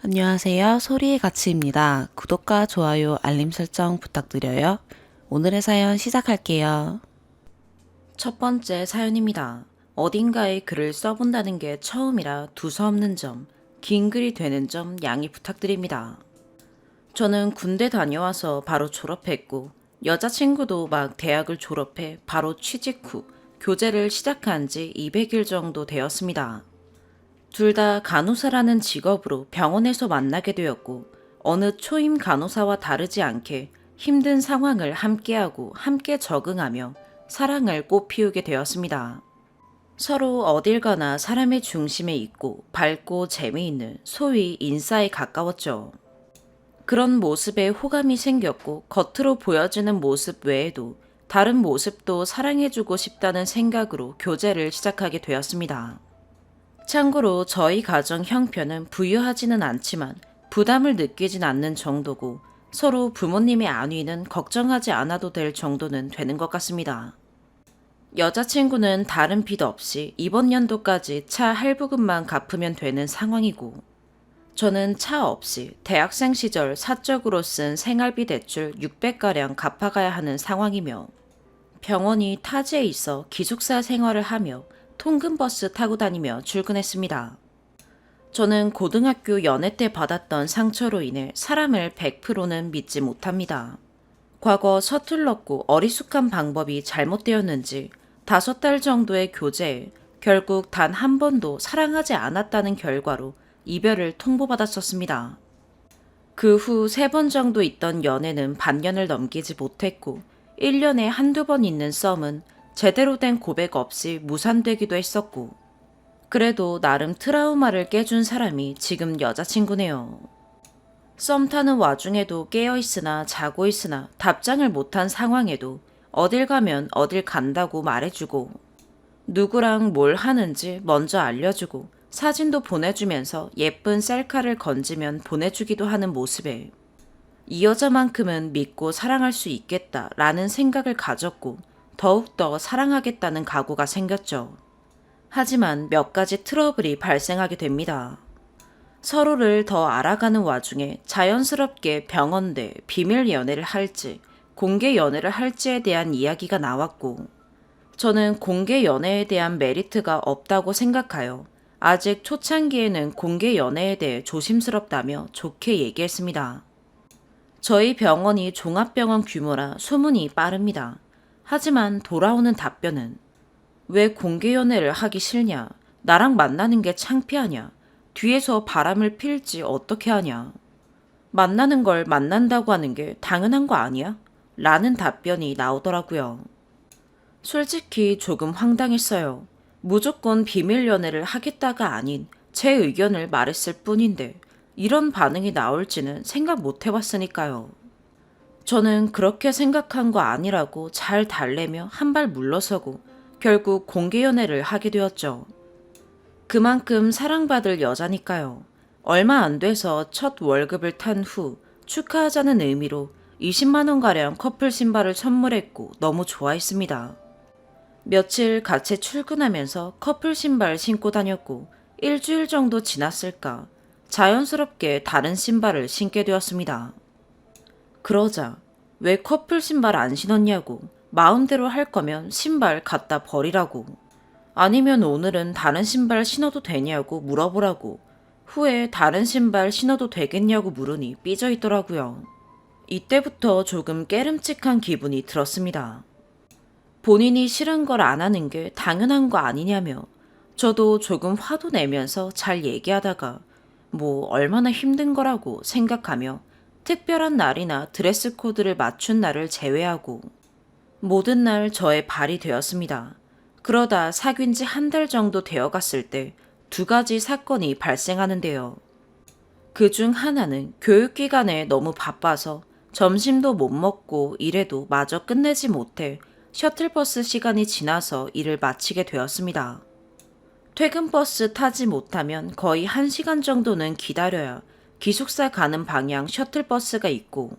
안녕하세요. 소리의 가치입니다. 구독과 좋아요, 알림 설정 부탁드려요. 오늘의 사연 시작할게요. 첫 번째 사연입니다. 어딘가에 글을 써본다는 게 처음이라 두서없는 점, 긴 글이 되는 점 양해 부탁드립니다. 저는 군대 다녀와서 바로 졸업했고, 여자친구도 막 대학을 졸업해 바로 취직 후 교제를 시작한 지 200일 정도 되었습니다. 둘 다 간호사라는 직업으로 병원에서 만나게 되었고, 어느 초임 간호사와 다르지 않게 힘든 상황을 함께하고 함께 적응하며 사랑을 꽃피우게 되었습니다. 서로 어딜 가나 사람의 중심에 있고 밝고 재미있는 소위 인싸에 가까웠죠. 그런 모습에 호감이 생겼고 겉으로 보여지는 모습 외에도 다른 모습도 사랑해주고 싶다는 생각으로 교제를 시작하게 되었습니다. 참고로 저희 가정 형편은 부유하지는 않지만 부담을 느끼진 않는 정도고 서로 부모님의 안위는 걱정하지 않아도 될 정도는 되는 것 같습니다. 여자친구는 다른 빚 없이 이번 연도까지 차 할부금만 갚으면 되는 상황이고, 저는 차 없이 대학생 시절 사적으로 쓴 생활비 대출 600가량 갚아가야 하는 상황이며, 병원이 타지에 있어 기숙사 생활을 하며 통근버스 타고 다니며 출근했습니다. 저는 고등학교 연애 때 받았던 상처로 인해 사람을 100%는 믿지 못합니다. 과거 서툴렀고 어리숙한 방법이 잘못되었는지 5달 정도의 교제에 결국 단 한 번도 사랑하지 않았다는 결과로 이별을 통보받았었습니다. 그 후 3번 정도 있던 연애는 반년을 넘기지 못했고 1년에 한두 번 있는 썸은 제대로 된 고백 없이 무산되기도 했었고, 그래도 나름 트라우마를 깨준 사람이 지금 여자친구네요. 썸 타는 와중에도 깨어있으나 자고 있으나 답장을 못한 상황에도 어딜 가면 어딜 간다고 말해주고, 누구랑 뭘 하는지 먼저 알려주고 사진도 보내주면서 예쁜 셀카를 건지면 보내주기도 하는 모습에 이 여자만큼은 믿고 사랑할 수 있겠다라는 생각을 가졌고 더욱더 사랑하겠다는 각오가 생겼죠. 하지만 몇 가지 트러블이 발생하게 됩니다. 서로를 더 알아가는 와중에 자연스럽게 병원 내 비밀 연애를 할지 공개 연애를 할지에 대한 이야기가 나왔고, 저는 공개 연애에 대한 메리트가 없다고 생각하여 아직 초창기에는 공개 연애에 대해 조심스럽다며 좋게 얘기했습니다. 저희 병원이 종합병원 규모라 소문이 빠릅니다. 하지만 돌아오는 답변은 왜 공개 연애를 하기 싫냐? 나랑 만나는 게 창피하냐? 뒤에서 바람을 필지 어떻게 하냐? 만나는 걸 만난다고 하는 게 당연한 거 아니야? 라는 답변이 나오더라고요. 솔직히 조금 황당했어요. 무조건 비밀 연애를 하겠다가 아닌 제 의견을 말했을 뿐인데 이런 반응이 나올지는 생각 못 해봤으니까요. 저는 그렇게 생각한 거 아니라고 잘 달래며 한 발 물러서고 결국 공개 연애를 하게 되었죠. 그만큼 사랑받을 여자니까요. 얼마 안 돼서 첫 월급을 탄 후 축하하자는 의미로 20만 원가량 커플 신발을 선물했고 너무 좋아했습니다. 며칠 같이 출근하면서 커플 신발 신고 다녔고 일주일 정도 지났을까 자연스럽게 다른 신발을 신게 되었습니다. 그러자 왜 커플 신발 안 신었냐고, 마음대로 할 거면 신발 갖다 버리라고, 아니면 오늘은 다른 신발 신어도 되냐고 물어보라고, 후에 다른 신발 신어도 되겠냐고 물으니 삐져 있더라고요. 이때부터 조금 깨름칙한 기분이 들었습니다. 본인이 싫은 걸 안 하는 게 당연한 거 아니냐며 저도 조금 화도 내면서 잘 얘기하다가 뭐 얼마나 힘든 거라고 생각하며 특별한 날이나 드레스 코드를 맞춘 날을 제외하고 모든 날 저의 발이 되었습니다. 그러다 사귄 지 한 달 정도 되어 갔을 때 2가지 사건이 발생하는데요. 그 중 하나는 교육기간에 너무 바빠서 점심도 못 먹고 일해도 마저 끝내지 못해 셔틀버스 시간이 지나서 일을 마치게 되었습니다. 퇴근버스 타지 못하면 거의 1시간 정도는 기다려야 기숙사 가는 방향 셔틀버스가 있고,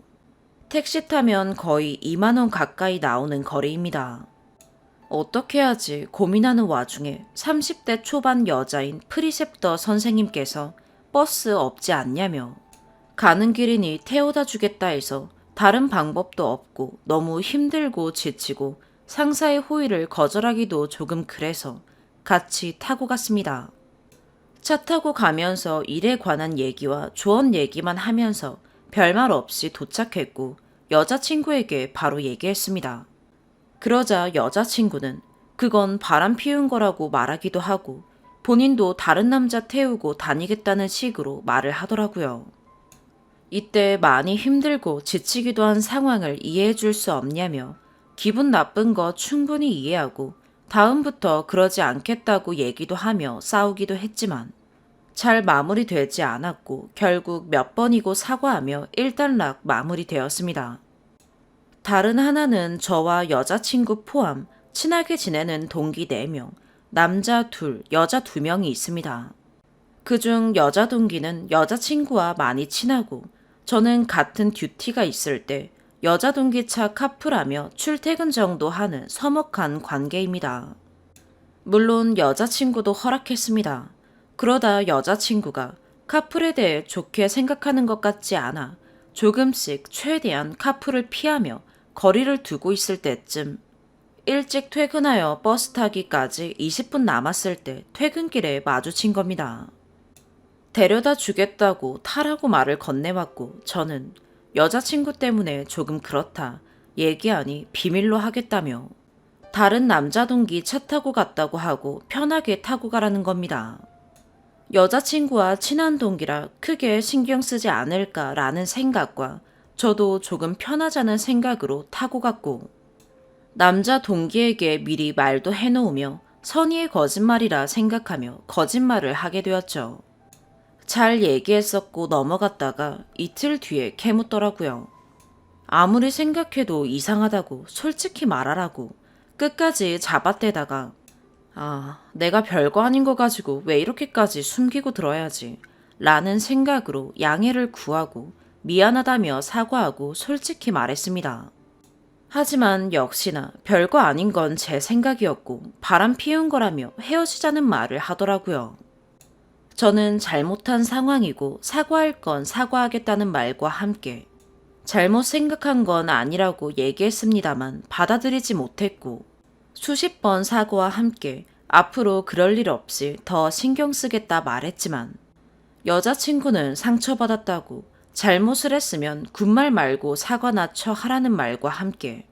택시 타면 거의 2만 원 가까이 나오는 거리입니다. 어떻게 하지 고민하는 와중에 30대 초반 여자인 프리셉터 선생님께서 버스 없지 않냐며. 가는 길이니 태워다 주겠다 해서 다른 방법도 없고 너무 힘들고 지치고 상사의 호의를 거절하기도 조금 그래서 같이 타고 갔습니다. 차 타고 가면서 일에 관한 얘기와 조언 얘기만 하면서 별말 없이 도착했고 여자친구에게 바로 얘기했습니다. 그러자 여자친구는 그건 바람 피운 거라고 말하기도 하고 본인도 다른 남자 태우고 다니겠다는 식으로 말을 하더라고요. 이때 많이 힘들고 지치기도 한 상황을 이해해 줄 수 없냐며 기분 나쁜 거 충분히 이해하고 다음부터 그러지 않겠다고 얘기도 하며 싸우기도 했지만 잘 마무리되지 않았고 결국 몇 번이고 사과하며 일단락 마무리되었습니다. 다른 하나는 저와 여자친구 포함 친하게 지내는 동기 4명, 남자 2, 여자 2명이 있습니다. 그중 여자 동기는 여자친구와 많이 친하고 저는 같은 듀티가 있을 때 여자 동기 차 카풀하며 출퇴근 정도 하는 서먹한 관계입니다. 물론 여자친구도 허락했습니다. 그러다 여자친구가 카풀에 대해 좋게 생각하는 것 같지 않아 조금씩 최대한 카풀을 피하며 거리를 두고 있을 때쯤 일찍 퇴근하여 버스 타기까지 20분 남았을 때 퇴근길에 마주친 겁니다. 데려다 주겠다고 타라고 말을 건네왔고 저는 여자친구 때문에 조금 그렇다 얘기하니 비밀로 하겠다며 다른 남자 동기 차 타고 갔다고 하고 편하게 타고 가라는 겁니다. 여자친구와 친한 동기라 크게 신경 쓰지 않을까라는 생각과 저도 조금 편하자는 생각으로 타고 갔고 남자 동기에게 미리 말도 해놓으며 선의의 거짓말이라 생각하며 거짓말을 하게 되었죠. 잘 얘기했었고 넘어갔다가 이틀 뒤에 캐묻더라고요. 아무리 생각해도 이상하다고 솔직히 말하라고 끝까지 잡아떼다가 내가 별거 아닌 거 가지고 왜 이렇게까지 숨기고 들어야지 라는 생각으로 양해를 구하고 미안하다며 사과하고 솔직히 말했습니다. 하지만 역시나 별거 아닌 건 제 생각이었고 바람 피운 거라며 헤어지자는 말을 하더라고요. 저는 잘못한 상황이고 사과할 건 사과하겠다는 말과 함께 잘못 생각한 건 아니라고 얘기했습니다만 받아들이지 못했고 수십 번 사과와 함께 앞으로 그럴 일 없이 더 신경 쓰겠다 말했지만 여자친구는 상처받았다고 잘못을 했으면 군말 말고 사과나 쳐 하라는 말과 함께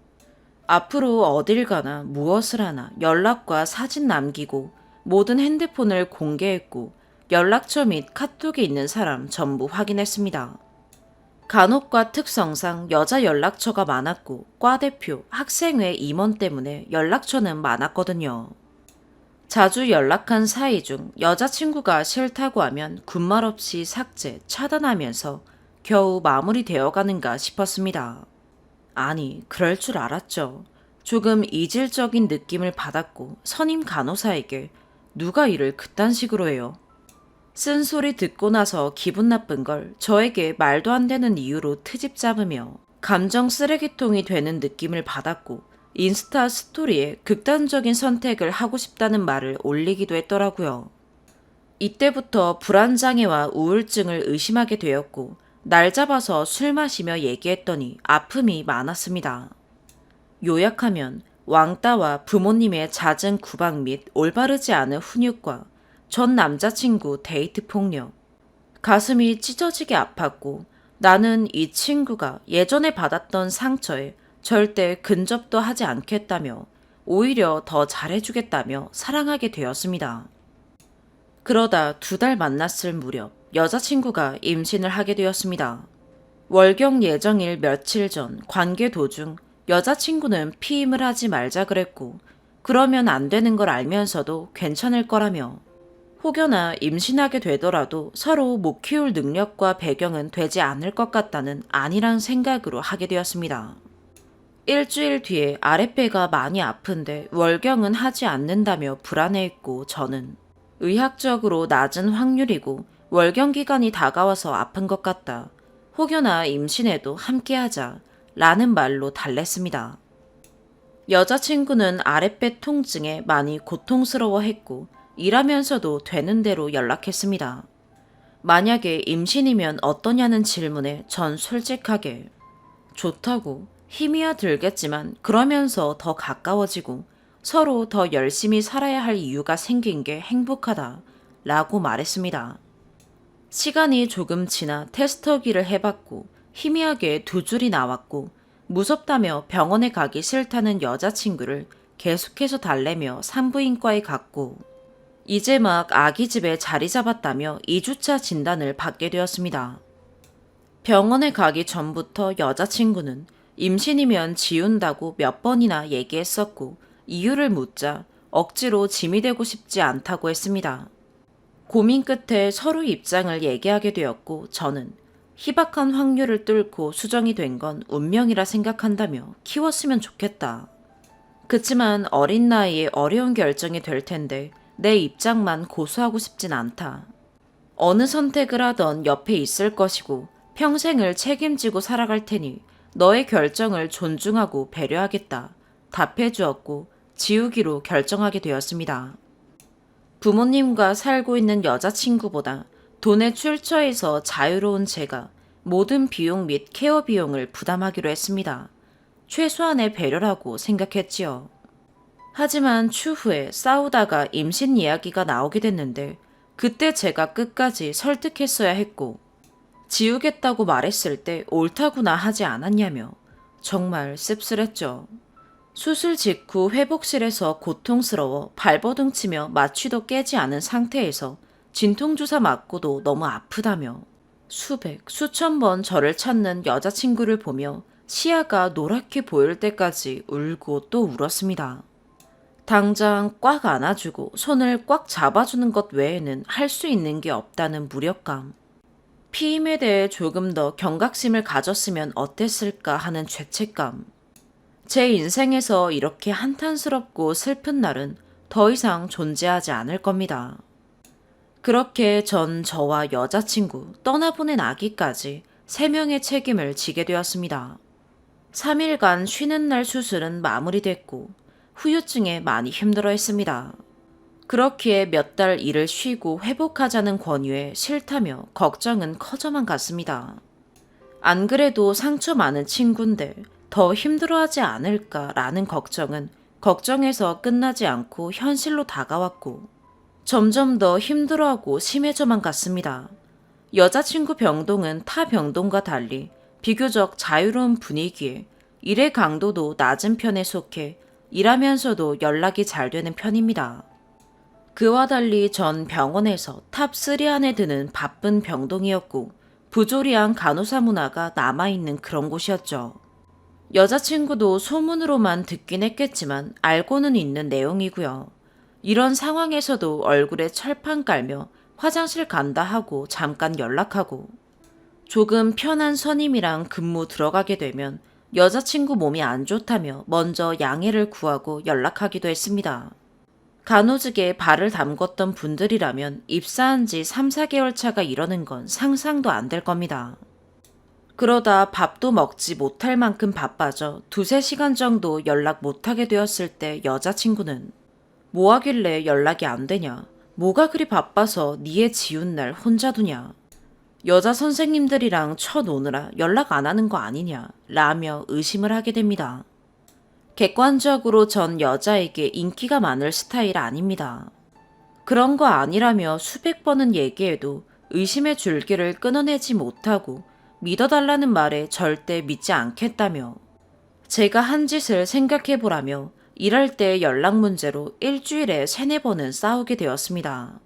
앞으로 어딜 가나 무엇을 하나 연락과 사진 남기고 모든 핸드폰을 공개했고 연락처 및 카톡에 있는 사람 전부 확인했습니다. 간혹과 특성상 여자 연락처가 많았고 과대표, 학생회 임원 때문에 연락처는 많았거든요. 자주 연락한 사이 중 여자친구가 싫다고 하면 군말 없이 삭제, 차단하면서 겨우 마무리되어 가는가 싶었습니다. 아니, 그럴 줄 알았죠. 조금 이질적인 느낌을 받았고 선임 간호사에게 누가 일을 그딴 식으로 해요. 쓴소리 듣고 나서 기분 나쁜 걸 저에게 말도 안 되는 이유로 트집 잡으며 감정 쓰레기통이 되는 느낌을 받았고 인스타 스토리에 극단적인 선택을 하고 싶다는 말을 올리기도 했더라고요. 이때부터 불안장애와 우울증을 의심하게 되었고 날 잡아서 술 마시며 얘기했더니 아픔이 많았습니다. 요약하면 왕따와 부모님의 잦은 구박 및 올바르지 않은 훈육과 전 남자친구 데이트 폭력, 가슴이 찢어지게 아팠고 나는 이 친구가 예전에 받았던 상처에 절대 근접도 하지 않겠다며 오히려 더 잘해주겠다며 사랑하게 되었습니다. 그러다 2달 만났을 무렵 여자친구가 임신을 하게 되었습니다. 월경 예정일 며칠 전 관계 도중 여자친구는 피임을 하지 말자 그랬고 그러면 안 되는 걸 알면서도 괜찮을 거라며 혹여나 임신하게 되더라도 서로 못 키울 능력과 배경은 되지 않을 것 같다는 안일한 생각으로 하게 되었습니다. 일주일 뒤에 아랫배가 많이 아픈데 월경은 하지 않는다며 불안해했고 저는 의학적으로 낮은 확률이고 월경 기간이 다가와서 아픈 것 같다. 혹여나 임신해도 함께하자 라는 말로 달랬습니다. 여자친구는 아랫배 통증에 많이 고통스러워했고 일하면서도 되는 대로 연락했습니다. 만약에 임신이면 어떠냐는 질문에 전 솔직하게 좋다고 힘이야 들겠지만 그러면서 더 가까워지고 서로 더 열심히 살아야 할 이유가 생긴 게 행복하다 라고 말했습니다. 시간이 조금 지나 테스터기를 해봤고 희미하게 두 줄이 나왔고 무섭다며 병원에 가기 싫다는 여자친구를 계속해서 달래며 산부인과에 갔고 이제 막 아기 집에 자리 잡았다며 2주차 진단을 받게 되었습니다. 병원에 가기 전부터 여자친구는 임신이면 지운다고 몇 번이나 얘기했었고 이유를 묻자 억지로 짐이 되고 싶지 않다고 했습니다. 고민 끝에 서로 입장을 얘기하게 되었고 저는 희박한 확률을 뚫고 수정이 된 건 운명이라 생각한다며 키웠으면 좋겠다. 그치만 어린 나이에 어려운 결정이 될 텐데 내 입장만 고수하고 싶진 않다. 어느 선택을 하던 옆에 있을 것이고 평생을 책임지고 살아갈 테니 너의 결정을 존중하고 배려하겠다. 답해 주었고 지우기로 결정하게 되었습니다. 부모님과 살고 있는 여자친구보다 돈에 출처해서 자유로운 제가 모든 비용 및 케어 비용을 부담하기로 했습니다. 최소한의 배려라고 생각했지요. 하지만 추후에 싸우다가 임신 이야기가 나오게 됐는데 그때 제가 끝까지 설득했어야 했고 지우겠다고 말했을 때 옳다구나 하지 않았냐며 정말 씁쓸했죠. 수술 직후 회복실에서 고통스러워 발버둥 치며 마취도 깨지 않은 상태에서 진통주사 맞고도 너무 아프다며 수백, 수천 번 저를 찾는 여자친구를 보며 시야가 노랗게 보일 때까지 울고 또 울었습니다. 당장 꽉 안아주고 손을 꽉 잡아주는 것 외에는 할 수 있는 게 없다는 무력감. 피임에 대해 조금 더 경각심을 가졌으면 어땠을까 하는 죄책감. 제 인생에서 이렇게 한탄스럽고 슬픈 날은 더 이상 존재하지 않을 겁니다. 그렇게 전 저와 여자친구, 떠나보낸 아기까지 3명의 책임을 지게 되었습니다. 3일간 쉬는 날 수술은 마무리됐고 후유증에 많이 힘들어했습니다. 그렇기에 몇 달 일을 쉬고 회복하자는 권유에 싫다며 걱정은 커져만 갔습니다. 안 그래도 상처 많은 친구인데 더 힘들어하지 않을까라는 걱정은 걱정에서 끝나지 않고 현실로 다가왔고 점점 더 힘들어하고 심해져만 갔습니다. 여자친구 병동은 타 병동과 달리 비교적 자유로운 분위기에 일의 강도도 낮은 편에 속해 일하면서도 연락이 잘 되는 편입니다. 그와 달리 전 병원에서 탑3 안에 드는 바쁜 병동이었고 부조리한 간호사 문화가 남아있는 그런 곳이었죠. 여자친구도 소문으로만 듣긴 했겠지만 알고는 있는 내용이고요. 이런 상황에서도 얼굴에 철판 깔며 화장실 간다 하고 잠깐 연락하고 조금 편한 선임이랑 근무 들어가게 되면 여자친구 몸이 안 좋다며 먼저 양해를 구하고 연락하기도 했습니다. 간호직에 발을 담궜던 분들이라면 입사한 지 3, 4개월 차가 이러는 건 상상도 안 될 겁니다. 그러다 밥도 먹지 못할 만큼 바빠져 2-3시간 정도 연락 못하게 되었을 때 여자친구는 뭐 하길래 연락이 안 되냐? 뭐가 그리 바빠서 니의 지운 날 혼자 두냐? 여자 선생님들이랑 쳐노느라 연락 안 하는 거 아니냐? 라며 의심을 하게 됩니다. 객관적으로 전 여자에게 인기가 많을 스타일 아닙니다. 그런 거 아니라며 수백 번은 얘기해도 의심의 줄기를 끊어내지 못하고 믿어달라는 말에 절대 믿지 않겠다며 제가 한 짓을 생각해보라며 일할 때 연락 문제로 일주일에 3-4번은 싸우게 되었습니다.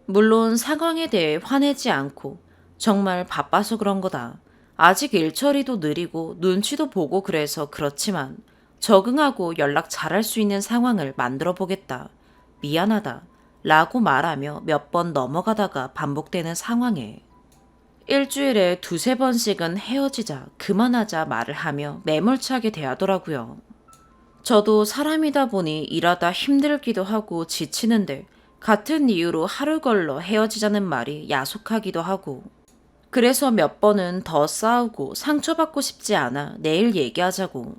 물론 상황에 대해 화내지 않고 정말 바빠서 그런 거다. 아직 일 처리도 느리고 눈치도 보고 그래서 그렇지만 적응하고 연락 잘할 수 있는 상황을 만들어 보겠다. 미안하다. 라고 말하며 몇 번 넘어가다가 반복되는 상황에 일주일에 2-3번씩은 헤어지자, 그만하자 말을 하며 매몰차게 대하더라고요. 저도 사람이다 보니 일하다 힘들기도 하고 지치는데 같은 이유로 하루 걸러 헤어지자는 말이 야속하기도 하고 그래서 몇 번은 더 싸우고 상처받고 싶지 않아 내일 얘기하자고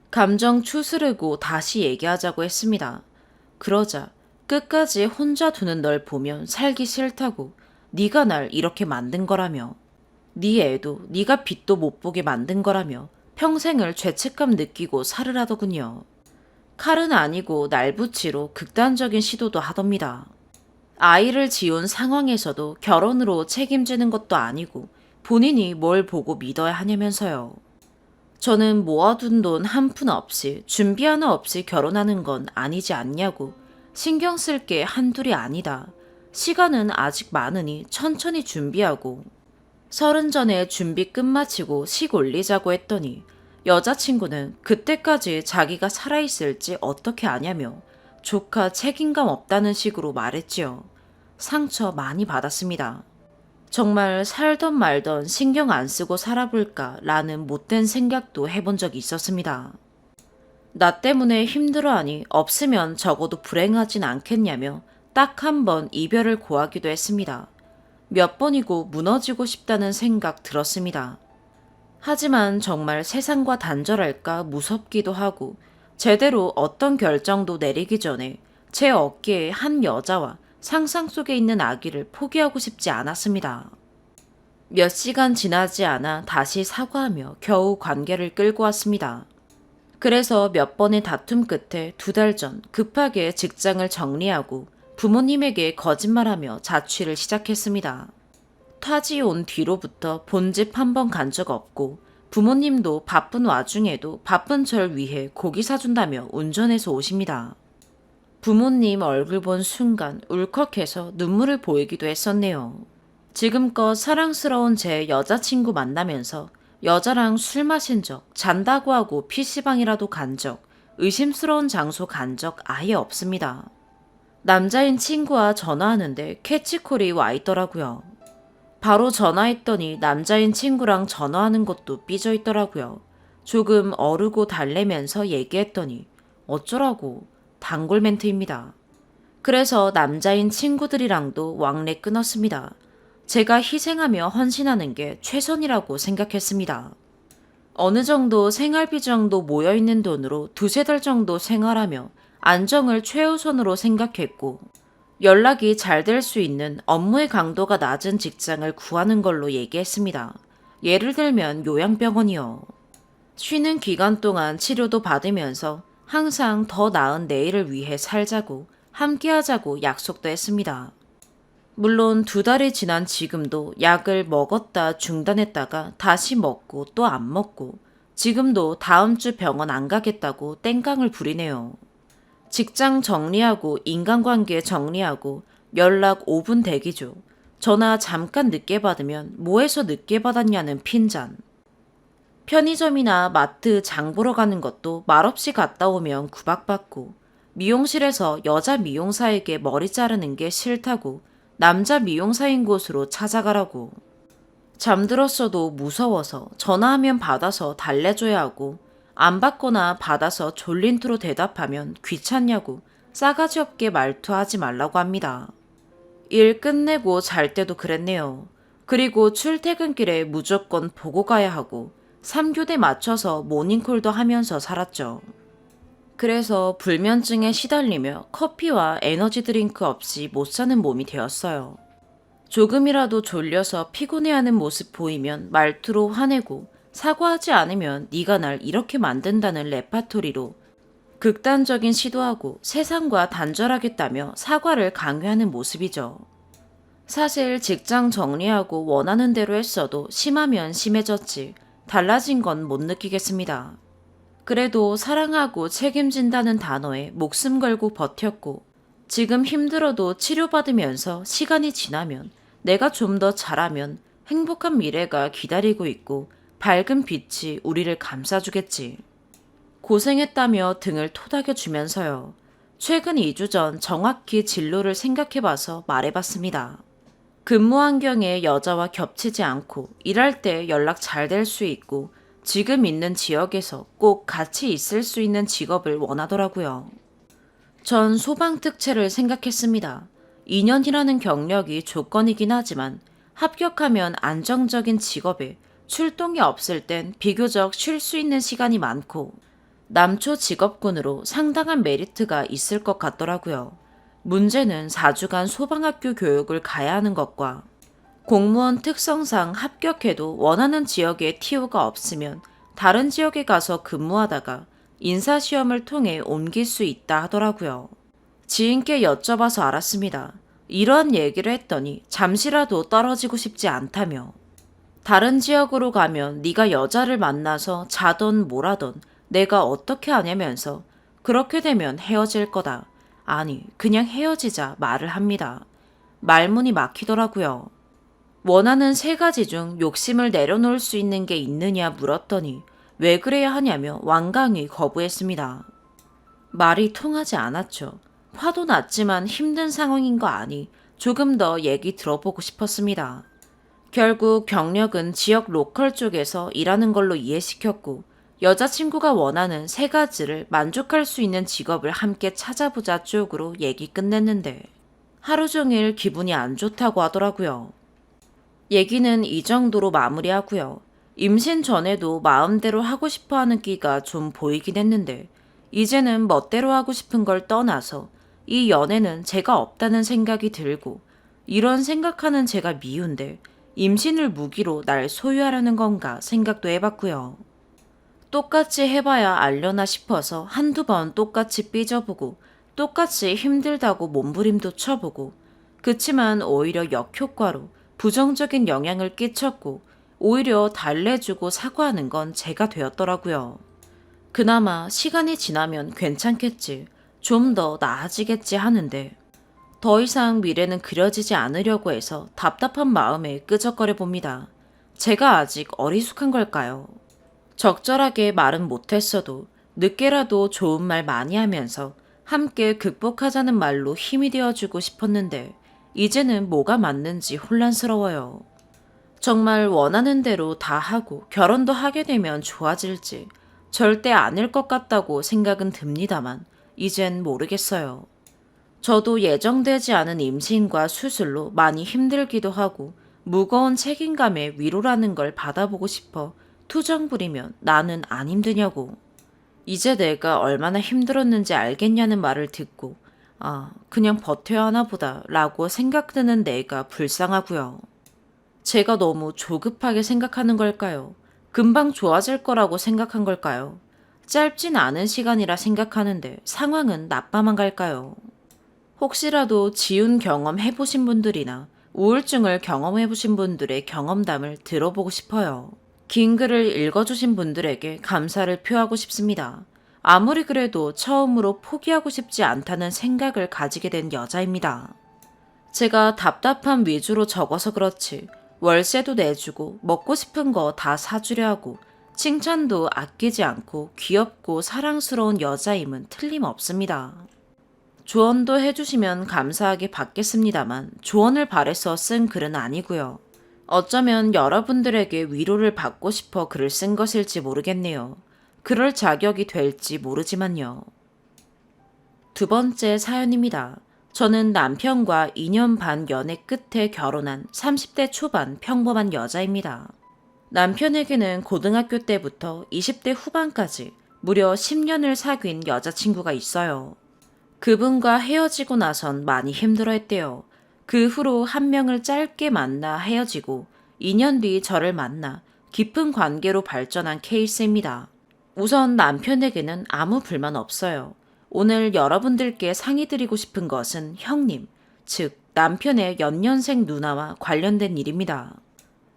감정 추스르고 다시 얘기하자고 했습니다. 그러자 끝까지 혼자 두는 널 보면 살기 싫다고 네가 날 이렇게 만든 거라며. 네 애도 네가 빛도 못 보게 만든 거라며 평생을 죄책감 느끼고 살을 하더군요. 칼은 아니고 날붙이로 극단적인 시도도 하답니다. 아이를 지운 상황에서도 결혼으로 책임지는 것도 아니고 본인이 뭘 보고 믿어야 하냐면서요. 저는 모아둔 돈 한 푼 없이 준비 하나 없이 결혼하는 건 아니지 않냐고. 신경 쓸 게 한둘이 아니다. 시간은 아직 많으니 천천히 준비하고. 30 전에 준비 끝마치고 식 올리자고 했더니 여자친구는 그때까지 자기가 살아있을지 어떻게 아냐며 조카 책임감 없다는 식으로 말했지요. 상처 많이 받았습니다. 정말 살던 말던 신경 안 쓰고 살아볼까 라는 못된 생각도 해본 적이 있었습니다. 나 때문에 힘들어하니 없으면 적어도 불행하진 않겠냐며 딱 한 번 이별을 고하기도 했습니다. 몇 번이고 무너지고 싶다는 생각 들었습니다. 하지만 정말 세상과 단절할까 무섭기도 하고 제대로 어떤 결정도 내리기 전에 제 어깨에 한 여자와 상상 속에 있는 아기를 포기하고 싶지 않았습니다. 몇 시간 지나지 않아 다시 사과하며 겨우 관계를 끌고 왔습니다. 그래서 몇 번의 다툼 끝에 2달 전 급하게 직장을 정리하고 부모님에게 거짓말하며 자취를 시작했습니다. 타지 온 뒤로부터 본집 한 번 간 적 없고 부모님도 바쁜 와중에도 바쁜 절 위해 고기 사준다며 운전해서 오십니다. 부모님 얼굴 본 순간 울컥해서 눈물을 보이기도 했었네요. 지금껏 사랑스러운 제 여자친구 만나면서 여자랑 술 마신 적, 잔다고 하고 PC방이라도 간 적, 의심스러운 장소 간 적 아예 없습니다. 남자인 친구와 전화하는데 캐치콜이 와 있더라고요. 바로 전화했더니 남자인 친구랑 전화하는 것도 삐져 있더라고요. 조금 어르고 달래면서 얘기했더니 어쩌라고 단골 멘트입니다. 그래서 남자인 친구들이랑도 왕래 끊었습니다. 제가 희생하며 헌신하는 게 최선이라고 생각했습니다. 어느 정도 생활비 정도 모여있는 돈으로 2~3달 정도 생활하며 안정을 최우선으로 생각했고 연락이 잘 될 수 있는 업무의 강도가 낮은 직장을 구하는 걸로 얘기했습니다. 예를 들면 요양병원이요. 쉬는 기간 동안 치료도 받으면서 항상 더 나은 내일을 위해 살자고 함께하자고 약속도 했습니다. 물론 2달이 지난 지금도 약을 먹었다 중단했다가 다시 먹고 또 안 먹고 지금도 다음 주 병원 안 가겠다고 땡깡을 부리네요. 직장 정리하고 인간관계 정리하고 연락 5분 대기죠. 전화 잠깐 늦게 받으면 뭐해서 늦게 받았냐는 핀잔. 편의점이나 마트 장 보러 가는 것도 말없이 갔다 오면 구박받고 미용실에서 여자 미용사에게 머리 자르는 게 싫다고 남자 미용사인 곳으로 찾아가라고. 잠들었어도 무서워서 전화하면 받아서 달래줘야 하고 안 받거나 받아서 졸린 투로 대답하면 귀찮냐고 싸가지 없게 말투하지 말라고 합니다. 일 끝내고 잘 때도 그랬네요. 그리고 출퇴근길에 무조건 보고 가야 하고 3교대 맞춰서 모닝콜도 하면서 살았죠. 그래서 불면증에 시달리며 커피와 에너지 드링크 없이 못 사는 몸이 되었어요. 조금이라도 졸려서 피곤해하는 모습 보이면 말투로 화내고 사과하지 않으면 네가 날 이렇게 만든다는 레파토리로 극단적인 시도하고 세상과 단절하겠다며 사과를 강요하는 모습이죠. 사실 직장 정리하고 원하는 대로 했어도 심하면 심해졌지 달라진 건 못 느끼겠습니다. 그래도 사랑하고 책임진다는 단어에 목숨 걸고 버텼고 지금 힘들어도 치료받으면서 시간이 지나면 내가 좀 더 잘하면 행복한 미래가 기다리고 있고 밝은 빛이 우리를 감싸주겠지. 고생했다며 등을 토닥여주면서요. 최근 2주 전 정확히 진로를 생각해봐서 말해봤습니다. 근무 환경에 여자와 겹치지 않고 일할 때 연락 잘 될 수 있고 지금 있는 지역에서 꼭 같이 있을 수 있는 직업을 원하더라고요. 전 소방특채를 생각했습니다. 2년이라는 경력이 조건이긴 하지만 합격하면 안정적인 직업에 출동이 없을 땐 비교적 쉴 수 있는 시간이 많고 남초 직업군으로 상당한 메리트가 있을 것 같더라고요. 문제는 4주간 소방학교 교육을 가야 하는 것과 공무원 특성상 합격해도 원하는 지역에 TO가 없으면 다른 지역에 가서 근무하다가 인사시험을 통해 옮길 수 있다 하더라고요. 지인께 여쭤봐서 알았습니다. 이러한 얘기를 했더니 잠시라도 떨어지고 싶지 않다며. 다른 지역으로 가면 네가 여자를 만나서 자던 뭐라던 내가 어떻게 하냐면서 그렇게 되면 헤어질 거다. 아니, 그냥 헤어지자 말을 합니다. 말문이 막히더라고요. 원하는 세 가지 중 욕심을 내려놓을 수 있는 게 있느냐 물었더니 왜 그래야 하냐며 완강히 거부했습니다. 말이 통하지 않았죠. 화도 났지만 힘든 상황인 거 아니 조금 더 얘기 들어보고 싶었습니다. 결국 경력은 지역 로컬 쪽에서 일하는 걸로 이해시켰고 여자친구가 원하는 세 가지를 만족할 수 있는 직업을 함께 찾아보자 쪽으로 얘기 끝냈는데 하루 종일 기분이 안 좋다고 하더라고요. 얘기는 이 정도로 마무리하고요. 임신 전에도 마음대로 하고 싶어 하는 끼가 좀 보이긴 했는데 이제는 멋대로 하고 싶은 걸 떠나서 이 연애는 제가 없다는 생각이 들고 이런 생각하는 제가 미운데 임신을 무기로 날 소유하려는 건가 생각도 해봤고요. 똑같이 해봐야 알려나 싶어서 한두 번 똑같이 삐져보고 똑같이 힘들다고 몸부림도 쳐보고 그치만 오히려 역효과로 부정적인 영향을 끼쳤고 오히려 달래주고 사과하는 건 제가 되었더라고요. 그나마 시간이 지나면 괜찮겠지, 좀 더 나아지겠지 하는데 더 이상 미래는 그려지지 않으려고 해서 답답한 마음에 끄적거려 봅니다. 제가 아직 어리숙한 걸까요? 적절하게 말은 못했어도 늦게라도 좋은 말 많이 하면서 함께 극복하자는 말로 힘이 되어주고 싶었는데 이제는 뭐가 맞는지 혼란스러워요. 정말 원하는 대로 다 하고 결혼도 하게 되면 좋아질지 절대 아닐 것 같다고 생각은 듭니다만 이젠 모르겠어요. 저도 예정되지 않은 임신과 수술로 많이 힘들기도 하고 무거운 책임감에 위로라는 걸 받아보고 싶어 투정 부리면 나는 안 힘드냐고. 이제 내가 얼마나 힘들었는지 알겠냐는 말을 듣고 아, 그냥 버텨야 하나 보다 라고 생각드는 내가 불쌍하고요. 제가 너무 조급하게 생각하는 걸까요? 금방 좋아질 거라고 생각한 걸까요? 짧진 않은 시간이라 생각하는데 상황은 나빠만 갈까요? 혹시라도 지운 경험 해보신 분들이나 우울증을 경험해보신 분들의 경험담을 들어보고 싶어요. 긴 글을 읽어주신 분들에게 감사를 표하고 싶습니다. 아무리 그래도 처음으로 포기하고 싶지 않다는 생각을 가지게 된 여자입니다. 제가 답답한 위주로 적어서 그렇지 월세도 내주고 먹고 싶은 거 다 사주려 하고 칭찬도 아끼지 않고 귀엽고 사랑스러운 여자임은 틀림없습니다. 조언도 해주시면 감사하게 받겠습니다만 조언을 바래서 쓴 글은 아니고요. 어쩌면 여러분들에게 위로를 받고 싶어 글을 쓴 것일지 모르겠네요. 그럴 자격이 될지 모르지만요. 두 번째 사연입니다. 저는 남편과 2년 반 연애 끝에 결혼한 30대 초반 평범한 여자입니다. 남편에게는 고등학교 때부터 20대 후반까지 무려 10년을 사귄 여자친구가 있어요. 그분과 헤어지고 나선 많이 힘들어했대요. 그 후로 한 명을 짧게 만나 헤어지고 2년 뒤 저를 만나 깊은 관계로 발전한 케이스입니다. 우선 남편에게는 아무 불만 없어요. 오늘 여러분들께 상의드리고 싶은 것은 형님, 즉 남편의 연년생 누나와 관련된 일입니다.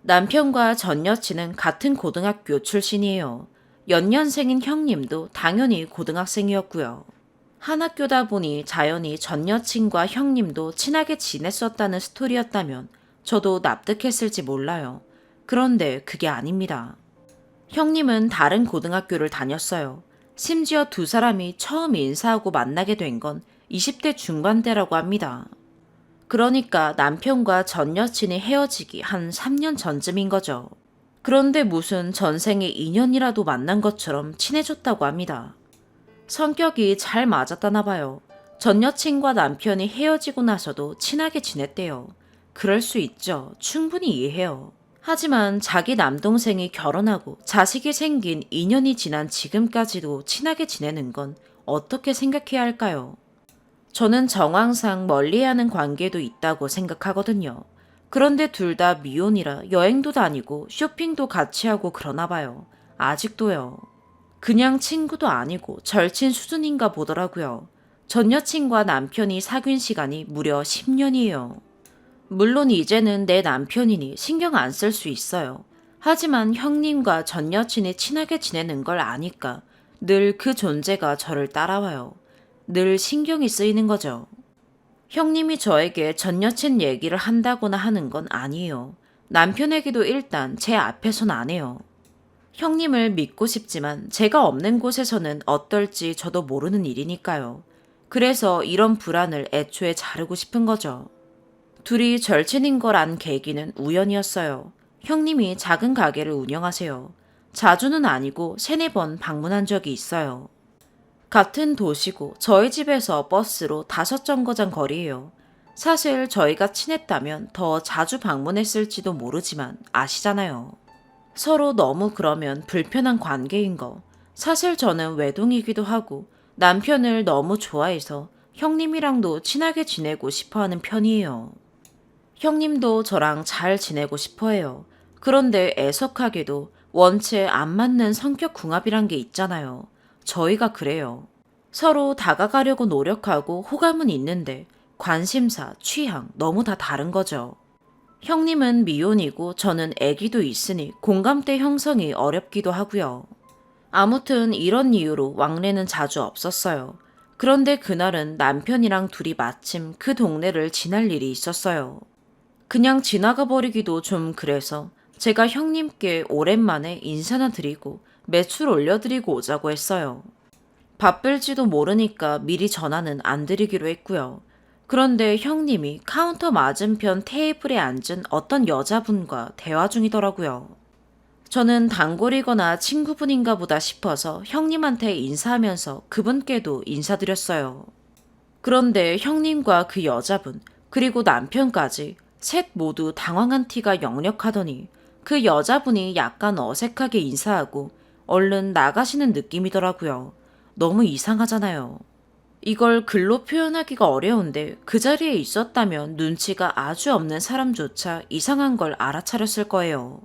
남편과 전 여친은 같은 고등학교 출신이에요. 연년생인 형님도 당연히 고등학생이었고요. 한 학교다 보니 자연히 전 여친과 형님도 친하게 지냈었다는 스토리였다면 저도 납득했을지 몰라요. 그런데 그게 아닙니다. 형님은 다른 고등학교를 다녔어요. 심지어 두 사람이 처음 인사하고 만나게 된 건 20대 중반 때라고 합니다. 그러니까 남편과 전 여친이 헤어지기 한 3년 전쯤인 거죠. 그런데 무슨 전생에 인연이라도 만난 것처럼 친해졌다고 합니다. 성격이 잘 맞았다나 봐요. 전 여친과 남편이 헤어지고 나서도 친하게 지냈대요. 그럴 수 있죠. 충분히 이해해요. 하지만 자기 남동생이 결혼하고 자식이 생긴 2년이 지난 지금까지도 친하게 지내는 건 어떻게 생각해야 할까요? 저는 정황상 멀리하는 관계도 있다고 생각하거든요. 그런데 둘 다 미혼이라 여행도 다니고 쇼핑도 같이 하고 그러나 봐요. 아직도요. 그냥 친구도 아니고 절친 수준인가 보더라고요. 전 여친과 남편이 사귄 시간이 무려 10년이에요. 물론 이제는 내 남편이니 신경 안 쓸 수 있어요. 하지만 형님과 전 여친이 친하게 지내는 걸 아니까 늘 그 존재가 저를 따라와요. 늘 신경이 쓰이는 거죠. 형님이 저에게 전 여친 얘기를 한다거나 하는 건 아니에요. 남편에게도 일단 제 앞에선 안 해요. 형님을 믿고 싶지만 제가 없는 곳에서는 어떨지 저도 모르는 일이니까요. 그래서 이런 불안을 애초에 자르고 싶은 거죠. 둘이 절친인 걸 안 계기는 우연이었어요. 형님이 작은 가게를 운영하세요. 자주는 아니고 3-4번 방문한 적이 있어요. 같은 도시고 저희 집에서 버스로 5정거장 거리예요. 사실 저희가 친했다면 더 자주 방문했을지도 모르지만 아시잖아요. 서로 너무 그러면 불편한 관계인 거. 사실 저는 외동이기도 하고 남편을 너무 좋아해서 형님이랑도 친하게 지내고 싶어 하는 편이에요. 형님도 저랑 잘 지내고 싶어 해요. 그런데 애석하게도 원체 안 맞는 성격 궁합이란 게 있잖아요. 저희가 그래요. 서로 다가가려고 노력하고 호감은 있는데 관심사, 취향 너무 다 다른 거죠. 형님은 미혼이고 저는 아기도 있으니 공감대 형성이 어렵기도 하고요. 아무튼 이런 이유로 왕래는 자주 없었어요. 그런데 그날은 남편이랑 둘이 마침 그 동네를 지날 일이 있었어요. 그냥 지나가 버리기도 좀 그래서 제가 형님께 오랜만에 인사나 드리고 매출 올려드리고 오자고 했어요. 바쁠지도 모르니까 미리 전화는 안 드리기로 했고요. 그런데 형님이 카운터 맞은편 테이블에 앉은 어떤 여자분과 대화 중이더라고요. 저는 단골이거나 친구분인가 보다 싶어서 형님한테 인사하면서 그분께도 인사드렸어요. 그런데 형님과 그 여자분, 그리고 남편까지 셋 모두 당황한 티가 역력하더니 그 여자분이 약간 어색하게 인사하고 얼른 나가시는 느낌이더라고요. 너무 이상하잖아요. 이걸 글로 표현하기가 어려운데 그 자리에 있었다면 눈치가 아주 없는 사람조차 이상한 걸 알아차렸을 거예요.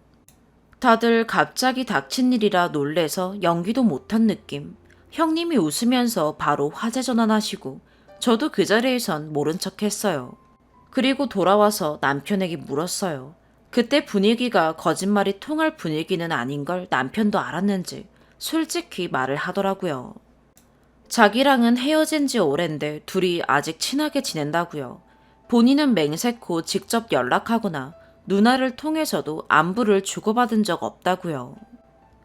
다들 갑자기 닥친 일이라 놀래서 연기도 못한 느낌. 형님이 웃으면서 바로 화제 전환하시고 저도 그 자리에선 모른 척 했어요. 그리고 돌아와서 남편에게 물었어요. 그때 분위기가 거짓말이 통할 분위기는 아닌 걸 남편도 알았는지 솔직히 말을 하더라고요. 자기랑은 헤어진 지 오랜데 둘이 아직 친하게 지낸다고요. 본인은 맹세코 직접 연락하거나 누나를 통해서도 안부를 주고받은 적 없다고요.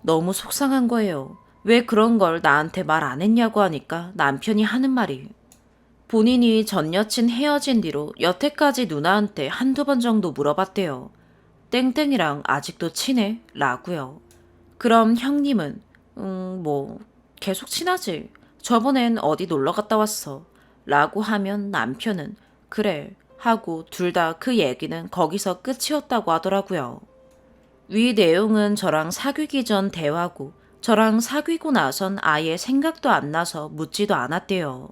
너무 속상한 거예요. 왜 그런 걸 나한테 말 안 했냐고 하니까 남편이 하는 말이 본인이 전 여친 헤어진 뒤로 여태까지 누나한테 1-2번 정도 물어봤대요. 땡땡이랑 아직도 친해? 라고요. 그럼 형님은 뭐 계속 친하지. 저번엔 어디 놀러 갔다 왔어. 라고 하면 남편은 그래 하고 둘 다 그 얘기는 거기서 끝이었다고 하더라고요. 위 내용은 저랑 사귀기 전 대화고 저랑 사귀고 나선 아예 생각도 안 나서 묻지도 않았대요.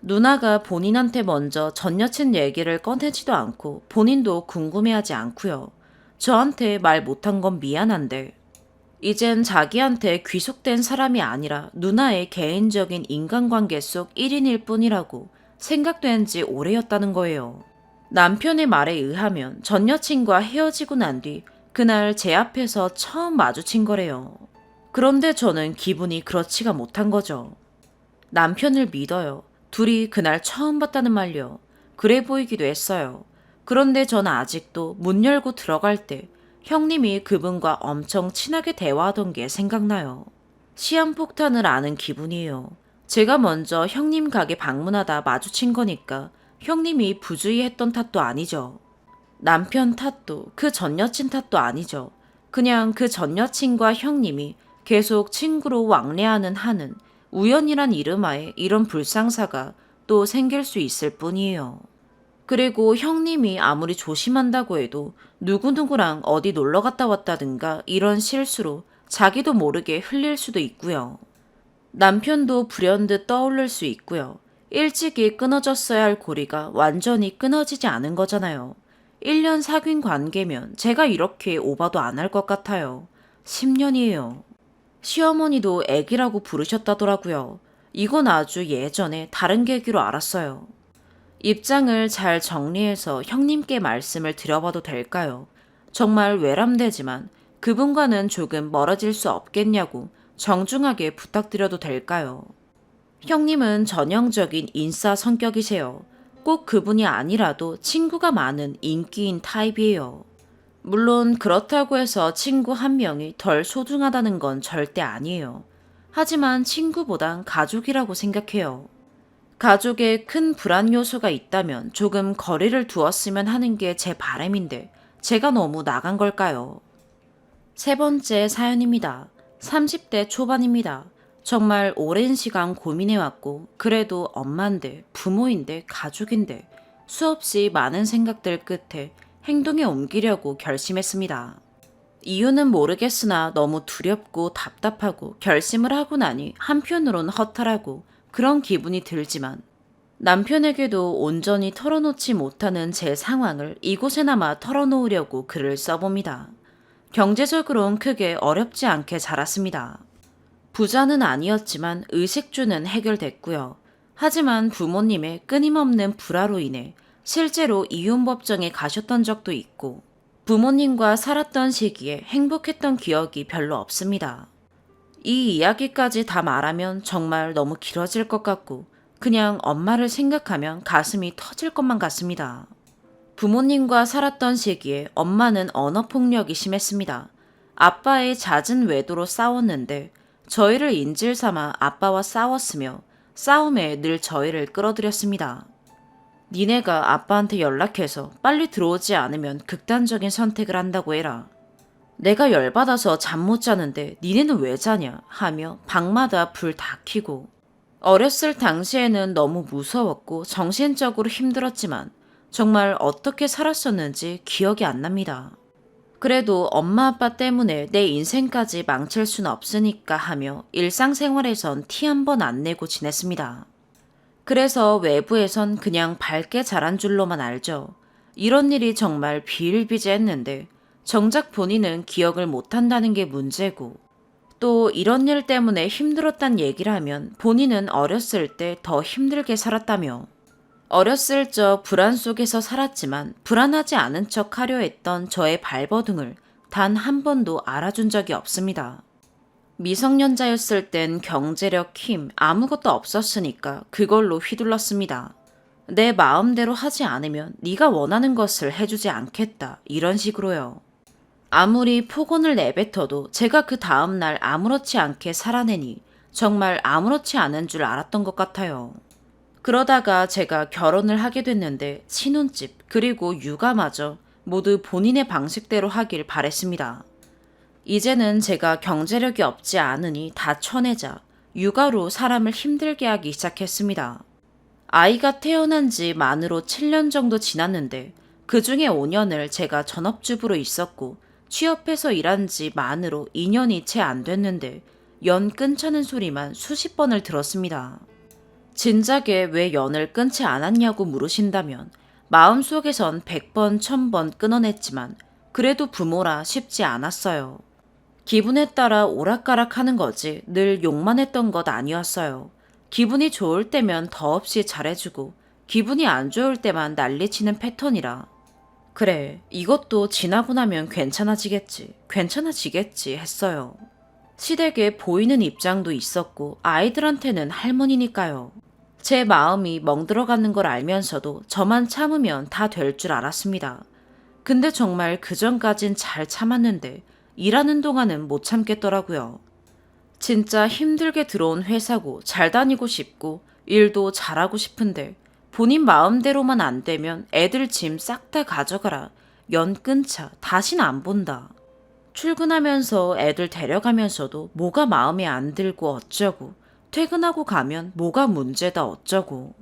누나가 본인한테 먼저 전 여친 얘기를 꺼내지도 않고 본인도 궁금해하지 않고요. 저한테 말 못한 건 미안한데 이젠 자기한테 귀속된 사람이 아니라 누나의 개인적인 인간관계 속 1인일 뿐이라고 생각된 지 오래였다는 거예요. 남편의 말에 의하면 전 여친과 헤어지고 난 뒤 그날 제 앞에서 처음 마주친 거래요. 그런데 저는 기분이 그렇지가 못한 거죠. 남편을 믿어요. 둘이 그날 처음 봤다는 말요. 그래 보이기도 했어요. 그런데 저는 아직도 문 열고 들어갈 때 형님이 그분과 엄청 친하게 대화하던 게 생각나요. 시한폭탄을 아는 기분이에요. 제가 먼저 형님 가게 방문하다 마주친 거니까 형님이 부주의했던 탓도 아니죠. 남편 탓도 그 전 여친 탓도 아니죠. 그냥 그 전 여친과 형님이 계속 친구로 왕래하는 한은 우연이란 이름하에 이런 불상사가 또 생길 수 있을 뿐이에요. 그리고 형님이 아무리 조심한다고 해도 누구누구랑 어디 놀러 갔다 왔다든가 이런 실수로 자기도 모르게 흘릴 수도 있고요. 남편도 불현듯 떠오를 수 있고요. 일찍이 끊어졌어야 할 고리가 완전히 끊어지지 않은 거잖아요. 1년 사귄 관계면 제가 이렇게 오바도 안 할 것 같아요. 10년이에요. 시어머니도 애기라고 부르셨다더라고요. 이건 아주 예전에 다른 계기로 알았어요. 입장을 잘 정리해서 형님께 말씀을 드려봐도 될까요? 정말 외람되지만 그분과는 조금 멀어질 수 없겠냐고 정중하게 부탁드려도 될까요? 형님은 전형적인 인싸 성격이세요. 꼭 그분이 아니라도 친구가 많은 인기인 타입이에요. 물론 그렇다고 해서 친구 한 명이 덜 소중하다는 건 절대 아니에요. 하지만 친구보단 가족이라고 생각해요. 가족에 큰 불안 요소가 있다면 조금 거리를 두었으면 하는 게 제 바람인데 제가 너무 나간 걸까요? 세 번째 사연입니다. 30대 초반입니다. 정말 오랜 시간 고민해왔고 그래도 엄마인데 부모인데 가족인데 수없이 많은 생각들 끝에 행동에 옮기려고 결심했습니다. 이유는 모르겠으나 너무 두렵고 답답하고 결심을 하고 나니 한편으론 허탈하고 그런 기분이 들지만 남편에게도 온전히 털어놓지 못하는 제 상황을 이곳에나마 털어놓으려고 글을 써봅니다. 경제적으론 크게 어렵지 않게 자랐습니다. 부자는 아니었지만 의식주는 해결됐고요. 하지만 부모님의 끊임없는 불화로 인해 실제로 이혼법정에 가셨던 적도 있고 부모님과 살았던 시기에 행복했던 기억이 별로 없습니다. 이 이야기까지 다 말하면 정말 너무 길어질 것 같고 그냥 엄마를 생각하면 가슴이 터질 것만 같습니다. 부모님과 살았던 시기에 엄마는 언어폭력이 심했습니다. 아빠의 잦은 외도로 싸웠는데 저희를 인질 삼아 아빠와 싸웠으며 싸움에 늘 저희를 끌어들였습니다. 니네가 아빠한테 연락해서 빨리 들어오지 않으면 극단적인 선택을 한다고 해라. 내가 열받아서 잠 못 자는데 니네는 왜 자냐 하며 방마다 불 다 켜고 어렸을 당시에는 너무 무서웠고 정신적으로 힘들었지만 정말 어떻게 살았었는지 기억이 안 납니다. 그래도 엄마 아빠 때문에 내 인생까지 망칠 순 없으니까 하며 일상생활에선 티 한 번 안 내고 지냈습니다. 그래서 외부에선 그냥 밝게 자란 줄로만 알죠. 이런 일이 정말 비일비재했는데 정작 본인은 기억을 못한다는 게 문제고 또 이런 일 때문에 힘들었단 얘기를 하면 본인은 어렸을 때 더 힘들게 살았다며 어렸을 적 불안 속에서 살았지만 불안하지 않은 척 하려 했던 저의 발버둥을 단 한 번도 알아준 적이 없습니다. 미성년자였을 땐 경제력, 힘 아무것도 없었으니까 그걸로 휘둘렀습니다. 내 마음대로 하지 않으면 네가 원하는 것을 해주지 않겠다 이런 식으로요. 아무리 폭언을 내뱉어도 제가 그 다음날 아무렇지 않게 살아내니 정말 아무렇지 않은 줄 알았던 것 같아요. 그러다가 제가 결혼을 하게 됐는데 신혼집 그리고 육아마저 모두 본인의 방식대로 하길 바랬습니다. 이제는 제가 경제력이 없지 않으니 다 쳐내자 육아로 사람을 힘들게 하기 시작했습니다. 아이가 태어난 지 만으로 7년 정도 지났는데 그중에 5년을 제가 전업주부로 있었고 취업해서 일한 지 만으로 2년이 채 안 됐는데 연 끊자는 소리만 수십 번을 들었습니다. 진작에 왜 연을 끊지 않았냐고 물으신다면 마음속에선 100번, 1000번 끊어냈지만 그래도 부모라 쉽지 않았어요. 기분에 따라 오락가락 하는 거지 늘 욕만 했던 것 아니었어요. 기분이 좋을 때면 더없이 잘해주고 기분이 안 좋을 때만 난리치는 패턴이라 그래 이것도 지나고 나면 괜찮아지겠지 했어요. 시댁에 보이는 입장도 있었고 아이들한테는 할머니니까요. 제 마음이 멍들어가는 걸 알면서도 저만 참으면 다 될 줄 알았습니다. 근데 정말 그전까진 잘 참았는데 일하는 동안은 못 참겠더라고요. 진짜 힘들게 들어온 회사고 잘 다니고 싶고 일도 잘하고 싶은데 본인 마음대로만 안 되면 애들 짐 싹 다 가져가라. 연 끊자. 다신 안 본다. 출근하면서 애들 데려가면서도 뭐가 마음에 안 들고 어쩌고 퇴근하고 가면 뭐가 문제다 어쩌고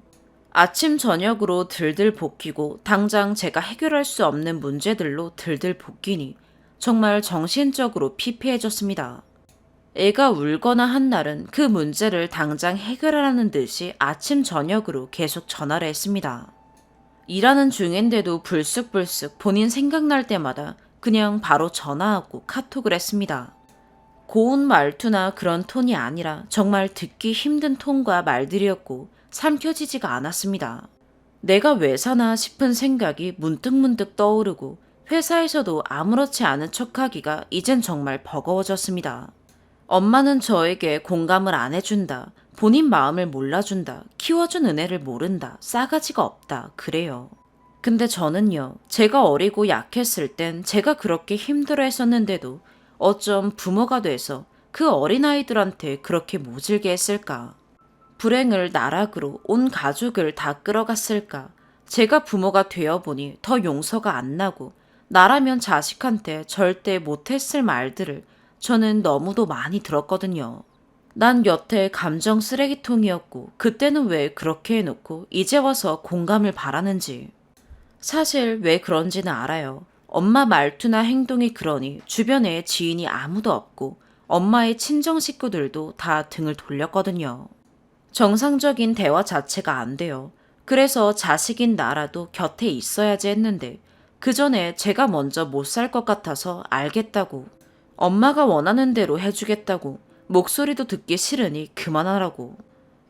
아침 저녁으로 들들 볶이고 당장 제가 해결할 수 없는 문제들로 들들 볶이니 정말 정신적으로 피폐해졌습니다. 애가 울거나 한 날은 그 문제를 당장 해결하라는 듯이 아침 저녁으로 계속 전화를 했습니다. 일하는 중인데도 불쑥불쑥 본인 생각날 때마다 그냥 바로 전화하고 카톡을 했습니다. 고운 말투나 그런 톤이 아니라 정말 듣기 힘든 톤과 말들이었고 삼켜지지가 않았습니다. 내가 왜 사나 싶은 생각이 문득문득 떠오르고 회사에서도 아무렇지 않은 척하기가 이젠 정말 버거워졌습니다. 엄마는 저에게 공감을 안 해준다, 본인 마음을 몰라준다, 키워준 은혜를 모른다, 싸가지가 없다, 그래요. 근데 저는요, 제가 어리고 약했을 땐 제가 그렇게 힘들어 했었는데도 어쩜 부모가 돼서 그 어린아이들한테 그렇게 모질게 했을까? 불행을 나락으로 온 가족을 다 끌어갔을까? 제가 부모가 되어보니 더 용서가 안 나고 나라면 자식한테 절대 못했을 말들을 저는 너무도 많이 들었거든요. 난 여태 감정 쓰레기통이었고 그때는 왜 그렇게 해놓고 이제 와서 공감을 바라는지. 사실 왜 그런지는 알아요. 엄마 말투나 행동이 그러니 주변에 지인이 아무도 없고 엄마의 친정 식구들도 다 등을 돌렸거든요. 정상적인 대화 자체가 안 돼요. 그래서 자식인 나라도 곁에 있어야지 했는데 그 전에 제가 먼저 못 살 것 같아서 알겠다고, 엄마가 원하는 대로 해주겠다고, 목소리도 듣기 싫으니 그만하라고,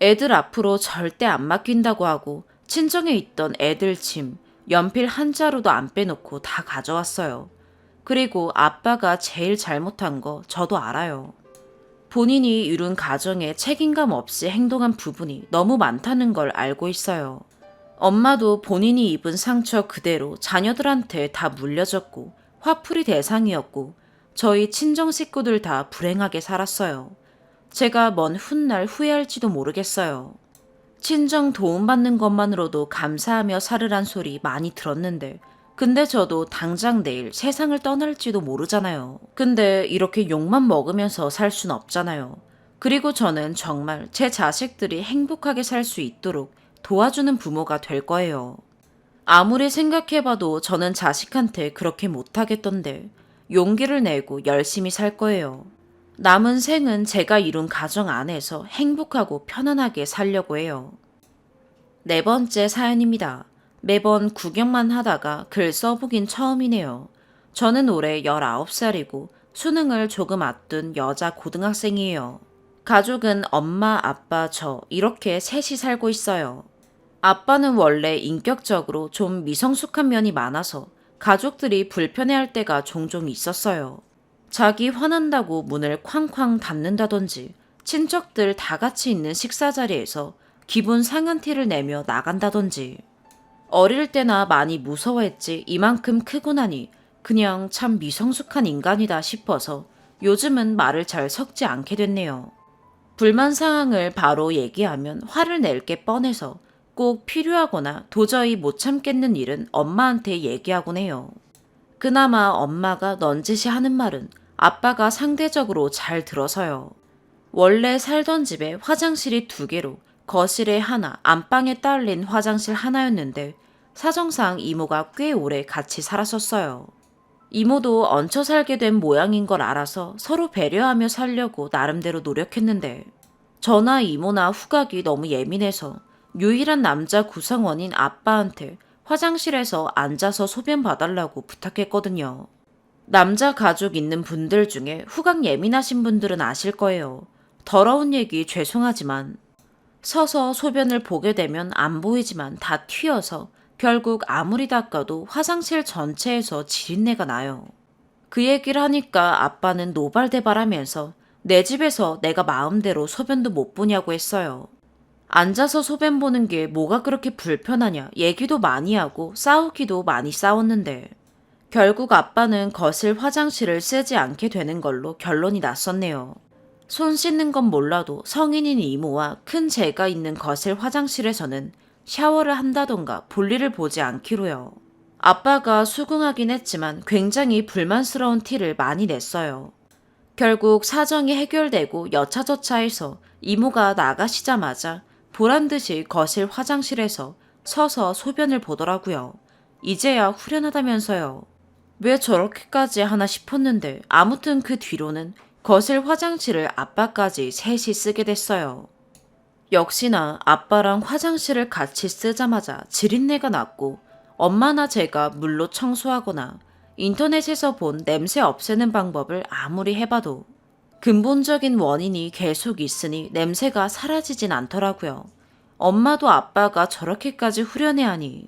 애들 앞으로 절대 안 맡긴다고 하고 친정에 있던 애들 짐, 연필 한 자루도 안 빼놓고 다 가져왔어요. 그리고 아빠가 제일 잘못한 거 저도 알아요. 본인이 이룬 가정에 책임감 없이 행동한 부분이 너무 많다는 걸 알고 있어요. 엄마도 본인이 입은 상처 그대로 자녀들한테 다 물려줬고 화풀이 대상이었고 저희 친정 식구들 다 불행하게 살았어요. 제가 먼 훗날 후회할지도 모르겠어요. 친정 도움받는 것만으로도 감사하며 살으란 소리 많이 들었는데 근데 저도 당장 내일 세상을 떠날지도 모르잖아요. 근데 이렇게 욕만 먹으면서 살 순 없잖아요. 그리고 저는 정말 제 자식들이 행복하게 살 수 있도록 도와주는 부모가 될 거예요. 아무리 생각해봐도 저는 자식한테 그렇게 못하겠던데 용기를 내고 열심히 살 거예요. 남은 생은 제가 이룬 가정 안에서 행복하고 편안하게 살려고 해요. 네 번째 사연입니다. 매번 구경만 하다가 글 써보긴 처음이네요. 저는 올해 19살이고 수능을 조금 앞둔 여자 고등학생이에요. 가족은 엄마, 아빠, 저 이렇게 셋이 살고 있어요. 아빠는 원래 인격적으로 좀 미성숙한 면이 많아서 가족들이 불편해할 때가 종종 있었어요. 자기 화난다고 문을 쾅쾅 닫는다든지 친척들 다 같이 있는 식사 자리에서 기분 상한 티를 내며 나간다든지. 어릴 때나 많이 무서워했지 이만큼 크고 나니 그냥 참 미성숙한 인간이다 싶어서 요즘은 말을 잘 섞지 않게 됐네요. 불만 사항을 바로 얘기하면 화를 낼 게 뻔해서 꼭 필요하거나 도저히 못 참겠는 일은 엄마한테 얘기하곤 해요. 그나마 엄마가 넌지시 하는 말은 아빠가 상대적으로 잘 들어서요. 원래 살던 집에 화장실이 2개로 거실에 하나, 안방에 딸린 화장실 하나였는데 사정상 이모가 꽤 오래 같이 살았었어요. 이모도 얹혀 살게 된 모양인 걸 알아서 서로 배려하며 살려고 나름대로 노력했는데 저나 이모나 후각이 너무 예민해서 유일한 남자 구성원인 아빠한테 화장실에서 앉아서 소변 봐달라고 부탁했거든요. 남자 가족 있는 분들 중에 후각 예민하신 분들은 아실 거예요. 더러운 얘기 죄송하지만 서서 소변을 보게 되면 안 보이지만 다 튀어서 결국 아무리 닦아도 화장실 전체에서 지린내가 나요. 그 얘기를 하니까 아빠는 노발대발하면서 내 집에서 내가 마음대로 소변도 못 보냐고 했어요. 앉아서 소변 보는 게 뭐가 그렇게 불편하냐 얘기도 많이 하고 싸우기도 많이 싸웠는데 결국 아빠는 거실 화장실을 쓰지 않게 되는 걸로 결론이 났었네요. 손 씻는 건 몰라도 성인인 이모와 큰 제가 있는 거실 화장실에서는 샤워를 한다던가 볼일을 보지 않기로요. 아빠가 수긍하긴 했지만 굉장히 불만스러운 티를 많이 냈어요. 결국 사정이 해결되고 여차저차해서 이모가 나가시자마자 보란듯이 거실 화장실에서 서서 소변을 보더라고요. 이제야 후련하다면서요. 왜 저렇게까지 하나 싶었는데 아무튼 그 뒤로는 거실 화장실을 아빠까지 셋이 쓰게 됐어요. 역시나 아빠랑 화장실을 같이 쓰자마자 지린내가 났고 엄마나 제가 물로 청소하거나 인터넷에서 본 냄새 없애는 방법을 아무리 해봐도 근본적인 원인이 계속 있으니 냄새가 사라지진 않더라고요. 엄마도 아빠가 저렇게까지 후련해하니.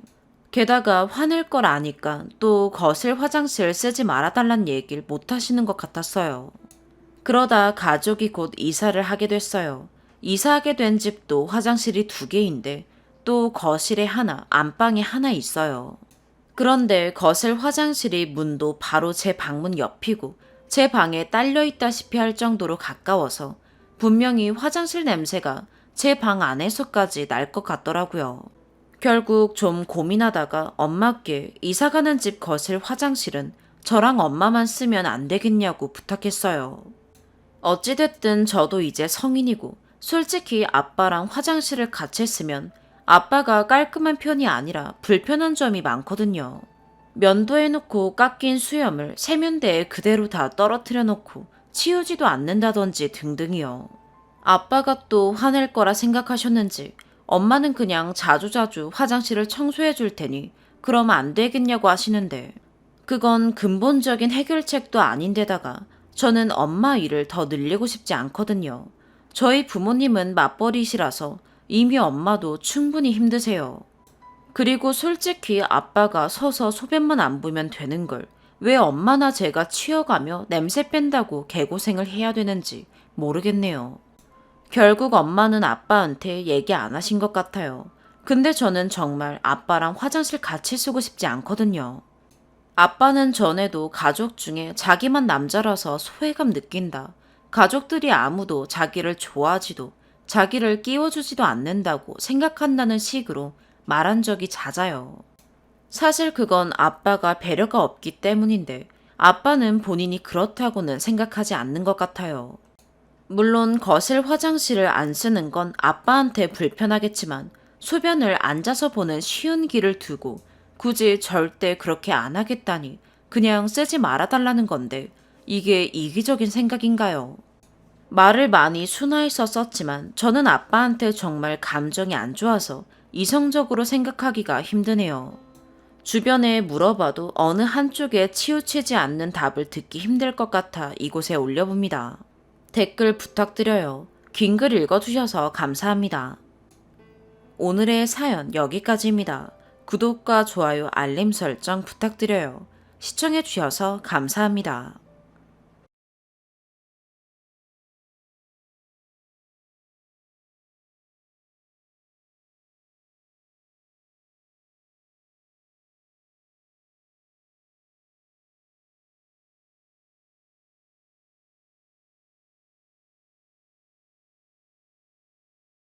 게다가 화낼 걸 아니까 또 거실 화장실 쓰지 말아달란 얘기를 못 하시는 것 같았어요. 그러다 가족이 곧 이사를 하게 됐어요. 이사하게 된 집도 화장실이 2개인데 또 거실에 하나, 안방에 하나 있어요. 그런데 거실 화장실이 문도 바로 제 방문 옆이고 제 방에 딸려 있다시피 할 정도로 가까워서 분명히 화장실 냄새가 제 방 안에서까지 날 것 같더라고요. 결국 좀 고민하다가 엄마께 이사가는 집 거실 화장실은 저랑 엄마만 쓰면 안 되겠냐고 부탁했어요. 어찌됐든 저도 이제 성인이고 솔직히 아빠랑 화장실을 같이 쓰면 아빠가 깔끔한 편이 아니라 불편한 점이 많거든요. 면도해 놓고 깎인 수염을 세면대에 그대로 다 떨어뜨려 놓고 치우지도 않는다든지 등등이요. 아빠가 또 화낼 거라 생각하셨는지 엄마는 그냥 자주자주 화장실을 청소해 줄 테니 그럼 안 되겠냐고 하시는데 그건 근본적인 해결책도 아닌데다가 저는 엄마 일을 더 늘리고 싶지 않거든요. 저희 부모님은 맞벌이시라서 이미 엄마도 충분히 힘드세요. 그리고 솔직히 아빠가 서서 소변만 안 보면 되는 걸 왜 엄마나 제가 치워가며 냄새 뺀다고 개고생을 해야 되는지 모르겠네요. 결국 엄마는 아빠한테 얘기 안 하신 것 같아요. 근데 저는 정말 아빠랑 화장실 같이 쓰고 싶지 않거든요. 아빠는 전에도 가족 중에 자기만 남자라서 소외감 느낀다. 가족들이 아무도 자기를 좋아하지도 자기를 끼워주지도 않는다고 생각한다는 식으로 말한 적이 잦아요. 사실 그건 아빠가 배려가 없기 때문인데 아빠는 본인이 그렇다고는 생각하지 않는 것 같아요. 물론 거실 화장실을 안 쓰는 건 아빠한테 불편하겠지만 소변을 앉아서 보는 쉬운 길을 두고 굳이 절대 그렇게 안 하겠다니 그냥 쓰지 말아달라는 건데 이게 이기적인 생각인가요? 말을 많이 순화해서 썼지만 저는 아빠한테 정말 감정이 안 좋아서 이성적으로 생각하기가 힘드네요. 주변에 물어봐도 어느 한쪽에 치우치지 않는 답을 듣기 힘들 것 같아 이곳에 올려봅니다. 댓글 부탁드려요. 긴 글 읽어주셔서 감사합니다. 오늘의 사연 여기까지입니다. 구독과 좋아요, 알림 설정 부탁드려요. 시청해주셔서 감사합니다.